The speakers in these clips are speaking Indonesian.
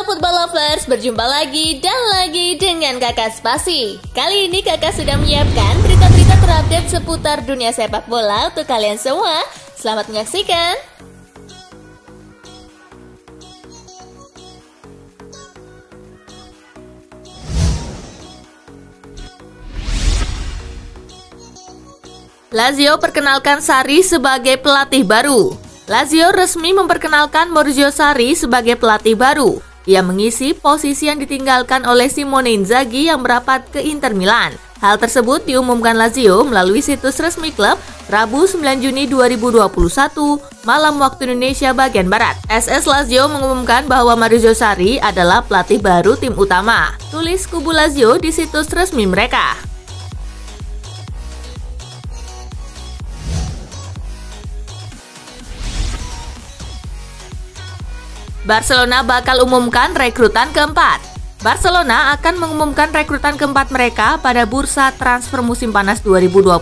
Football Lovers, berjumpa lagi dan lagi dengan Kakak Spasi. Kali ini Kakak sudah menyiapkan berita-berita terupdate seputar dunia sepak bola untuk kalian semua. Selamat menyaksikan. Lazio perkenalkan Sarri sebagai pelatih baru. Lazio resmi memperkenalkan Maurizio Sarri sebagai pelatih baru. Ia mengisi posisi yang ditinggalkan oleh Simone Inzaghi yang merapat ke Inter Milan. Hal tersebut diumumkan Lazio melalui situs resmi klub Rabu 9 Juni 2021 malam waktu Indonesia bagian Barat. SS Lazio mengumumkan bahwa Maurizio Sarri adalah pelatih baru tim utama. Tulis kubu Lazio di situs resmi mereka. Barcelona bakal umumkan rekrutan keempat. Barcelona akan mengumumkan rekrutan keempat mereka pada bursa transfer musim panas 2021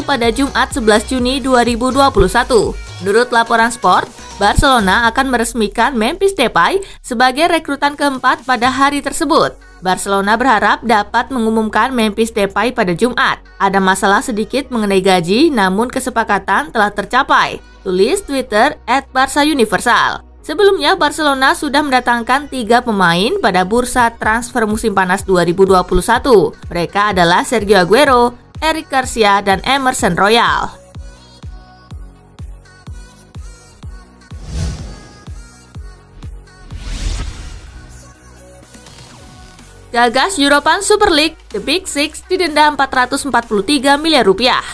pada Jumat 11 Juni 2021. Menurut laporan Sport, Barcelona akan meresmikan Memphis Depay sebagai rekrutan keempat pada hari tersebut. Barcelona berharap dapat mengumumkan Memphis Depay pada Jumat. Ada masalah sedikit mengenai gaji, namun kesepakatan telah tercapai. Tulis Twitter @BarcaUniversal. Sebelumnya, Barcelona sudah mendatangkan 3 pemain pada bursa transfer musim panas 2021. Mereka adalah Sergio Aguero, Eric Garcia, dan Emerson Royal. Gagas European Super League, The Big Six didenda 443 miliar rupiah.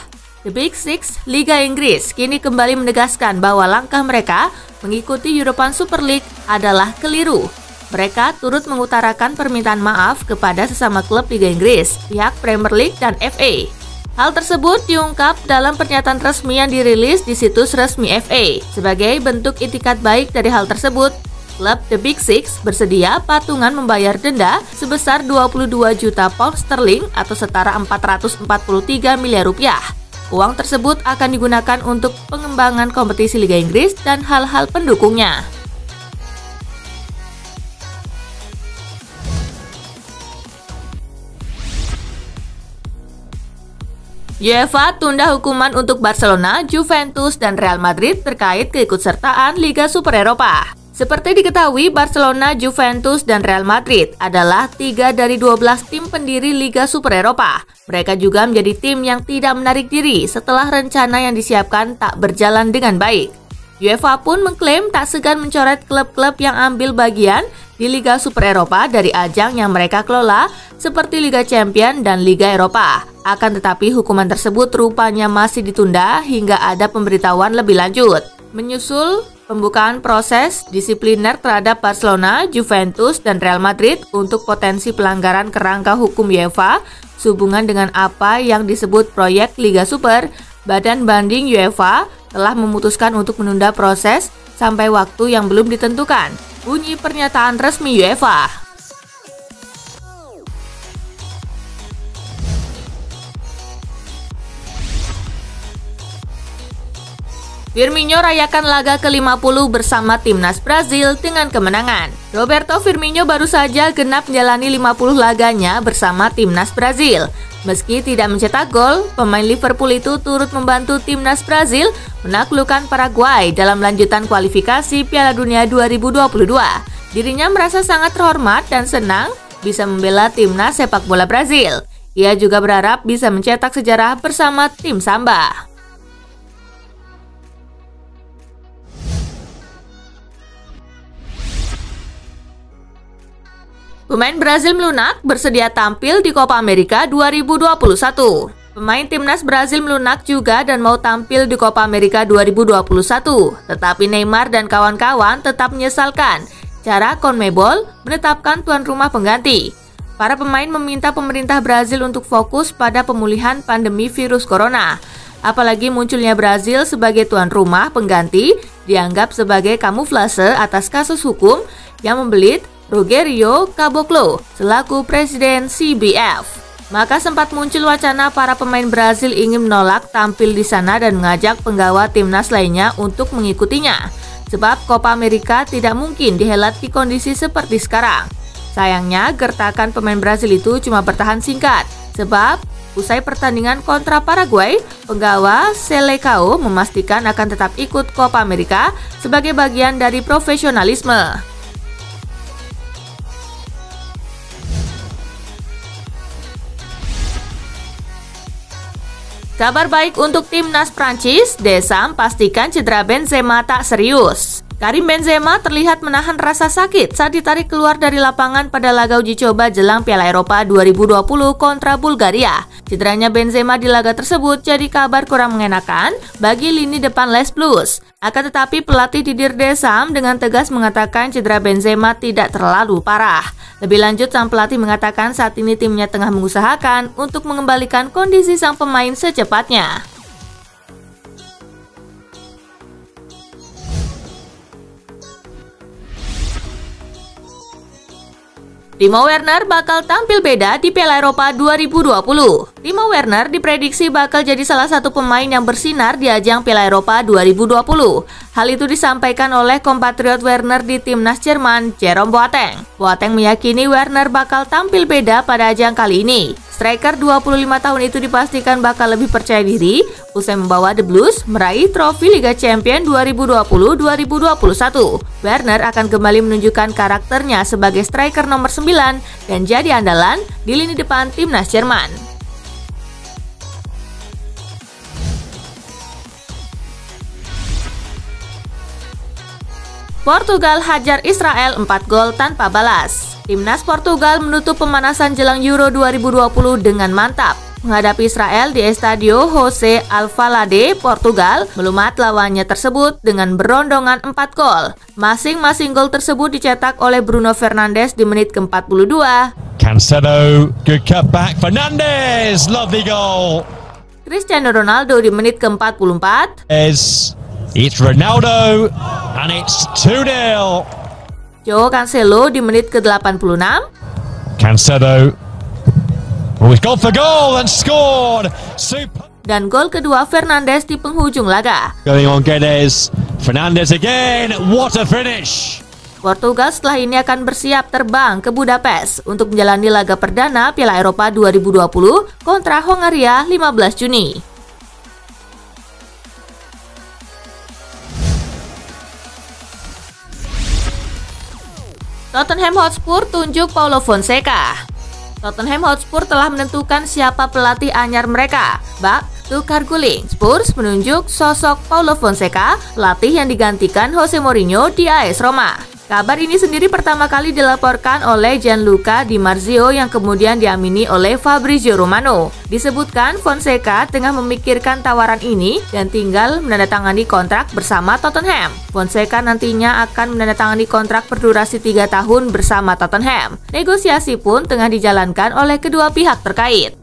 The Big Six Liga Inggris kini kembali menegaskan bahwa langkah mereka mengikuti European Super League adalah keliru. Mereka turut mengutarakan permintaan maaf kepada sesama klub Liga Inggris, pihak Premier League dan FA. Hal tersebut diungkap dalam pernyataan resmi yang dirilis di situs resmi FA. Sebagai bentuk itikat baik dari hal tersebut, klub The Big Six bersedia patungan membayar denda sebesar 22 juta pound sterling atau setara 443 miliar rupiah. Uang tersebut akan digunakan untuk pengembangan kompetisi Liga Inggris dan hal-hal pendukungnya. UEFA tunda hukuman untuk Barcelona, Juventus, dan Real Madrid terkait keikutsertaan Liga Super Eropa. Seperti diketahui, Barcelona, Juventus, dan Real Madrid adalah 3 dari 12 tim pendiri Liga Super Eropa. Mereka juga menjadi tim yang tidak menarik diri setelah rencana yang disiapkan tak berjalan dengan baik. UEFA pun mengklaim tak segan mencoret klub-klub yang ambil bagian di Liga Super Eropa dari ajang yang mereka kelola seperti Liga Champions dan Liga Eropa. Akan tetapi hukuman tersebut rupanya masih ditunda hingga ada pemberitahuan lebih lanjut. Menyusul pembukaan proses disipliner terhadap Barcelona, Juventus, dan Real Madrid untuk potensi pelanggaran kerangka hukum UEFA sehubungan dengan apa yang disebut proyek Liga Super, Badan Banding UEFA telah memutuskan untuk menunda proses sampai waktu yang belum ditentukan. Bunyi pernyataan resmi UEFA. Firmino rayakan laga ke-50 bersama timnas Brazil dengan kemenangan. Roberto Firmino baru saja genap menjalani 50 laganya bersama timnas Brazil. Meski tidak mencetak gol, pemain Liverpool itu turut membantu timnas Brazil menaklukkan Paraguay dalam lanjutan kualifikasi Piala Dunia 2022. Dirinya merasa sangat terhormat dan senang bisa membela timnas sepak bola Brazil. Ia juga berharap bisa mencetak sejarah bersama tim Samba. Pemain Brazil melunak bersedia tampil di Copa America 2021. Pemain timnas Brazil melunak juga dan mau tampil di Copa America 2021. Tetapi Neymar dan kawan-kawan tetap menyesalkan cara CONMEBOL menetapkan tuan rumah pengganti. Para pemain meminta pemerintah Brazil untuk fokus pada pemulihan pandemi virus corona. Apalagi munculnya Brazil sebagai tuan rumah pengganti dianggap sebagai kamuflase atas kasus hukum yang membelit Rogério Caboclo selaku presiden CBF. Maka sempat muncul wacana para pemain Brazil ingin menolak tampil di sana dan mengajak penggawa timnas lainnya untuk mengikutinya. sebab Copa America tidak mungkin dihelat di kondisi seperti sekarang. Sayangnya, gertakan pemain Brazil itu cuma bertahan singkat, sebab usai pertandingan kontra Paraguay, penggawa Selecao memastikan akan tetap ikut Copa America sebagai bagian dari profesionalisme. Kabar baik untuk timnas Prancis, Deschamps pastikan cedera Benzema tak serius. Karim Benzema terlihat menahan rasa sakit saat ditarik keluar dari lapangan pada laga uji coba jelang Piala Eropa 2020 kontra Bulgaria. Cederanya Benzema di laga tersebut jadi kabar kurang mengenakan bagi lini depan Les Blues. Akan tetapi pelatih Didier Deschamps dengan tegas mengatakan cedera Benzema tidak terlalu parah. Lebih lanjut, sang pelatih mengatakan saat ini timnya tengah mengusahakan untuk mengembalikan kondisi sang pemain secepatnya. Timo Werner bakal tampil beda di Piala Eropa 2020. Timo Werner diprediksi bakal jadi salah satu pemain yang bersinar di ajang Piala Eropa 2020. Hal itu disampaikan oleh kompatriot Werner di timnas Jerman, Jerome Boateng. Boateng meyakini Werner bakal tampil beda pada ajang kali ini. Striker 25 tahun itu dipastikan bakal lebih percaya diri usai membawa The Blues meraih trofi Liga Champions 2020-2021. Werner akan kembali menunjukkan karakternya sebagai striker nomor 9 dan jadi andalan di lini depan timnas Jerman. Portugal hajar Israel 4 gol tanpa balas. Timnas Portugal menutup pemanasan jelang Euro 2020 dengan mantap. Menghadapi Israel di Estadio José Alvalade, Portugal melumat lawannya tersebut dengan berondongan 4 gol. Masing-masing gol tersebut dicetak oleh Bruno Fernandes di menit ke-42. Cancelo, good cutback, Fernandes, lovely goal. Cristiano Ronaldo di menit ke-44. It's Ronaldo, and it's 2-0. Joao Cancelo di menit ke-86. Cancelo, he's gone for goal and scored. Super. Dan gol kedua Fernandes di penghujung laga. Going on Guedes, Fernandes again, what a finish. Portugal setelah ini akan bersiap terbang ke Budapest untuk menjalani laga perdana Piala Eropa 2020 kontra Hongaria 15 Juni. Tottenham Hotspur tunjuk Paulo Fonseca. Tottenham Hotspur telah menentukan siapa pelatih anyar mereka. Back to Carguling, Spurs menunjuk sosok Paulo Fonseca, pelatih yang digantikan Jose Mourinho di AS Roma. Kabar ini sendiri pertama kali dilaporkan oleh Gianluca Di Marzio yang kemudian diamini oleh Fabrizio Romano. Disebutkan Fonseca tengah memikirkan tawaran ini dan tinggal menandatangani kontrak bersama Tottenham. Fonseca nantinya akan menandatangani kontrak berdurasi 3 tahun bersama Tottenham. Negosiasi pun tengah dijalankan oleh kedua pihak terkait.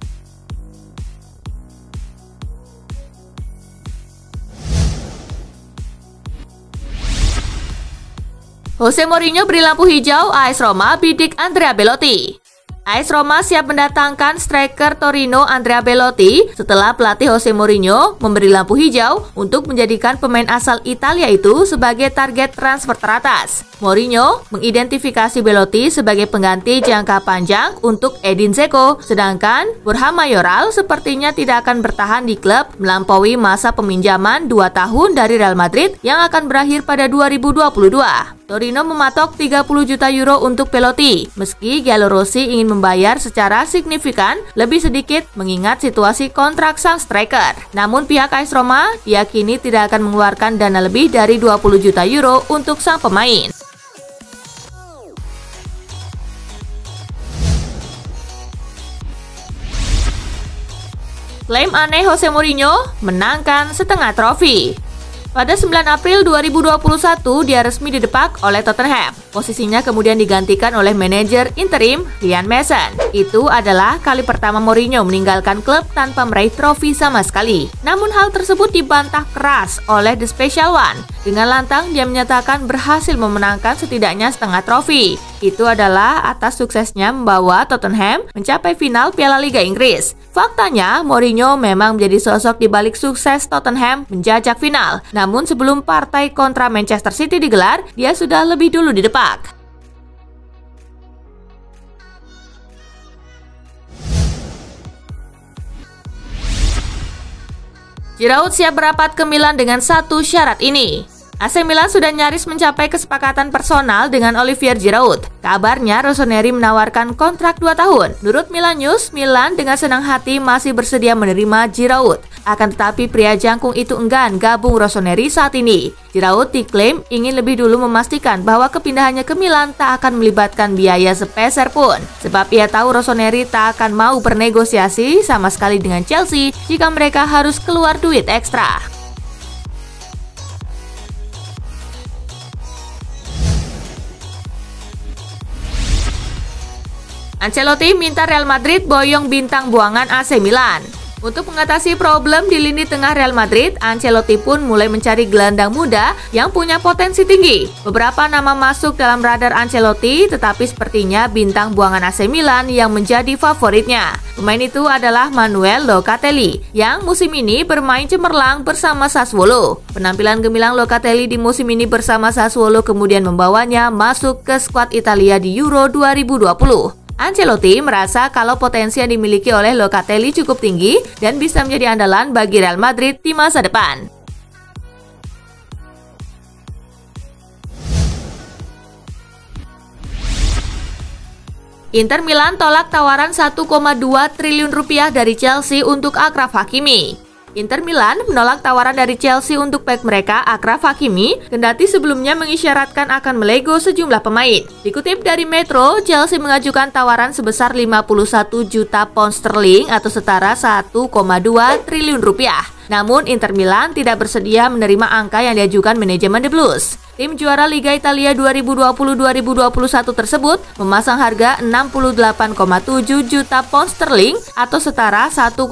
Jose Mourinho beri lampu hijau, AS Roma bidik Andrea Belotti. AS Roma siap mendatangkan striker Torino Andrea Belotti setelah pelatih Jose Mourinho memberi lampu hijau untuk menjadikan pemain asal Italia itu sebagai target transfer teratas. Mourinho mengidentifikasi Belotti sebagai pengganti jangka panjang untuk Edin Dzeko, sedangkan Borja Mayoral sepertinya tidak akan bertahan di klub melampaui masa peminjaman 2 tahun dari Real Madrid yang akan berakhir pada 2022. Torino mematok 30 juta euro untuk Belotti, meski Giallorossi ingin membayar secara signifikan lebih sedikit mengingat situasi kontrak sang striker. Namun pihak AS Roma diyakini tidak akan mengeluarkan dana lebih dari 20 juta euro untuk sang pemain. Klaim aneh Jose Mourinho menangkan setengah trofi. Pada 9 April 2021, dia resmi didepak oleh Tottenham. Posisinya kemudian digantikan oleh manajer interim Ryan Mason. Itu adalah kali pertama Mourinho meninggalkan klub tanpa meraih trofi sama sekali. Namun hal tersebut dibantah keras oleh The Special One. Dengan lantang dia menyatakan berhasil memenangkan setidaknya setengah trofi. itu adalah atas suksesnya membawa Tottenham mencapai final Piala Liga Inggris. Faktanya, Mourinho memang menjadi sosok di balik sukses Tottenham menjajak final. Namun sebelum partai kontra Manchester City digelar, dia sudah lebih dulu didepak. Giroud siap berapat ke Milan dengan satu syarat ini. AC Milan sudah nyaris mencapai kesepakatan personal dengan Olivier Giroud. Kabarnya Rossoneri menawarkan kontrak 2 tahun. Menurut Milan News, Milan dengan senang hati masih bersedia menerima Giroud. Akan tetapi pria jangkung itu enggan gabung Rossoneri saat ini. Giroud diklaim ingin lebih dulu memastikan bahwa kepindahannya ke Milan tak akan melibatkan biaya sepeser pun. Sebab ia tahu Rossoneri tak akan mau bernegosiasi sama sekali dengan Chelsea jika mereka harus keluar duit ekstra. Ancelotti minta Real Madrid boyong bintang buangan AC Milan. Untuk mengatasi problem di lini tengah Real Madrid, Ancelotti pun mulai mencari gelandang muda yang punya potensi tinggi. Beberapa nama masuk dalam radar Ancelotti, tetapi sepertinya bintang buangan AC Milan yang menjadi favoritnya. Pemain itu adalah Manuel Locatelli, yang musim ini bermain cemerlang bersama Sassuolo. Penampilan gemilang Locatelli di musim ini bersama Sassuolo kemudian membawanya masuk ke skuad Italia di Euro 2020. Ancelotti merasa kalau potensi yang dimiliki oleh Locatelli cukup tinggi dan bisa menjadi andalan bagi Real Madrid di masa depan. Inter Milan tolak tawaran 1,2 triliun rupiah dari Chelsea untuk Achraf Hakimi. Inter Milan menolak tawaran dari Chelsea untuk bek mereka Achraf Hakimi, kendati sebelumnya mengisyaratkan akan melego sejumlah pemain. Dikutip dari Metro, Chelsea mengajukan tawaran sebesar 51 juta pound sterling atau setara 1,2 triliun rupiah. Namun Inter Milan tidak bersedia menerima angka yang diajukan manajemen The Blues. Tim juara Liga Italia 2020-2021 tersebut memasang harga 68,7 juta pound sterling atau setara 1,3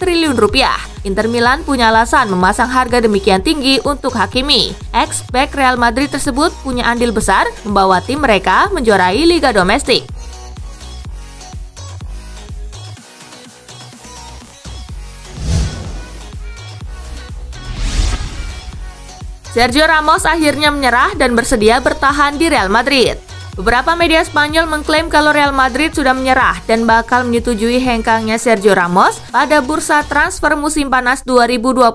triliun rupiah. Inter Milan punya alasan memasang harga demikian tinggi untuk Hakimi. Ex-bek Real Madrid tersebut punya andil besar membawa tim mereka menjuarai Liga Domestik. Sergio Ramos akhirnya menyerah dan bersedia bertahan di Real Madrid. Beberapa media Spanyol mengklaim kalau Real Madrid sudah menyerah dan bakal menyetujui hengkangnya Sergio Ramos pada bursa transfer musim panas 2021.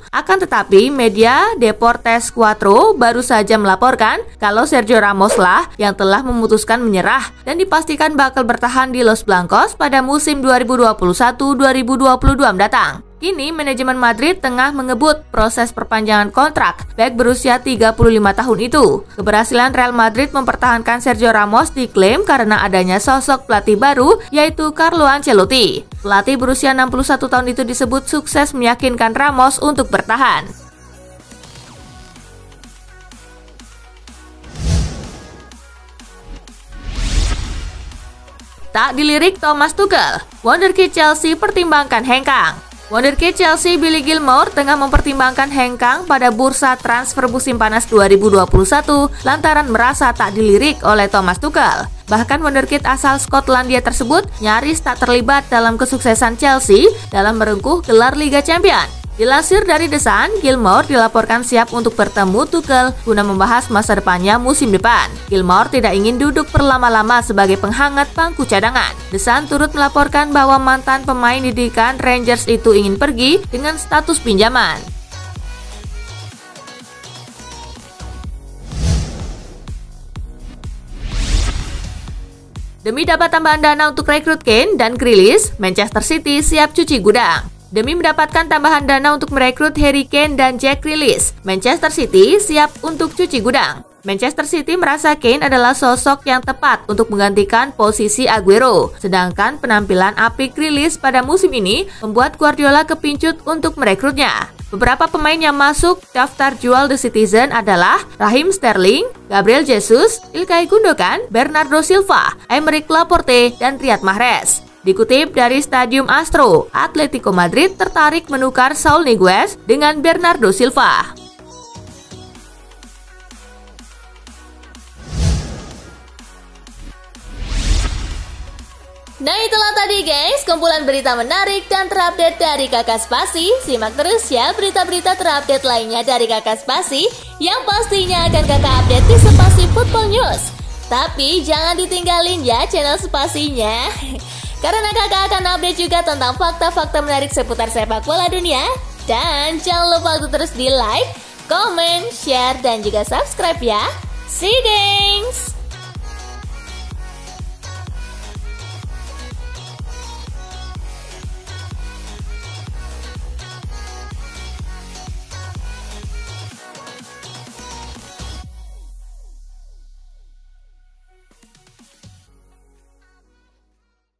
Akan tetapi, media Deportes 4 baru saja melaporkan kalau Sergio Ramos lah yang telah memutuskan menyerah dan dipastikan bakal bertahan di Los Blancos pada musim 2021-2022 mendatang. Kini, manajemen Madrid tengah mengebut proses perpanjangan kontrak bek berusia 35 tahun itu. Keberhasilan Real Madrid mempertahankan Sergio Ramos diklaim karena adanya sosok pelatih baru, yaitu Carlo Ancelotti. Pelatih berusia 61 tahun itu disebut sukses meyakinkan Ramos untuk bertahan. Tak dilirik Thomas Tuchel, wonderkid Chelsea pertimbangkan hengkang. Wonderkid Chelsea Billy Gilmour tengah mempertimbangkan hengkang pada bursa transfer musim panas 2021 lantaran merasa tak dilirik oleh Thomas Tuchel. Bahkan wonderkid asal Skotlandia tersebut nyaris tak terlibat dalam kesuksesan Chelsea dalam merengkuh gelar Liga Champions. Dilansir dari The Sun, Gilmour dilaporkan siap untuk bertemu Tuchel guna membahas masa depannya musim depan. Gilmour tidak ingin duduk berlama-lama sebagai penghangat bangku cadangan. The Sun turut melaporkan bahwa mantan pemain didikan Rangers itu ingin pergi dengan status pinjaman. Demi dapat tambahan dana untuk rekrut Kane dan Grealish, Manchester City siap cuci gudang. Demi mendapatkan tambahan dana untuk merekrut Harry Kane dan Jack Grealish, Manchester City siap untuk cuci gudang. Manchester City merasa Kane adalah sosok yang tepat untuk menggantikan posisi Aguero, sedangkan penampilan apik Grealish pada musim ini membuat Guardiola kepincut untuk merekrutnya. Beberapa pemain yang masuk daftar jual The Citizen adalah Raheem Sterling, Gabriel Jesus, Ilkay Gundogan, Bernardo Silva, Aymeric Laporte, dan Riyad Mahrez. Dikutip dari Stadium Astro, Atletico Madrid tertarik menukar Saul Niguez dengan Bernardo Silva. Nah itulah tadi guys, kumpulan berita menarik dan terupdate dari Kakak Spasi. Simak terus ya berita-berita terupdate lainnya dari Kakak Spasi yang pastinya akan Kakak update di Spasi Football News. Tapi jangan ditinggalin ya channel Spasinya, karena Kakak akan update juga tentang fakta-fakta menarik seputar sepak bola dunia. Dan jangan lupa untuk terus di like, comment, share, dan juga subscribe ya. See you guys!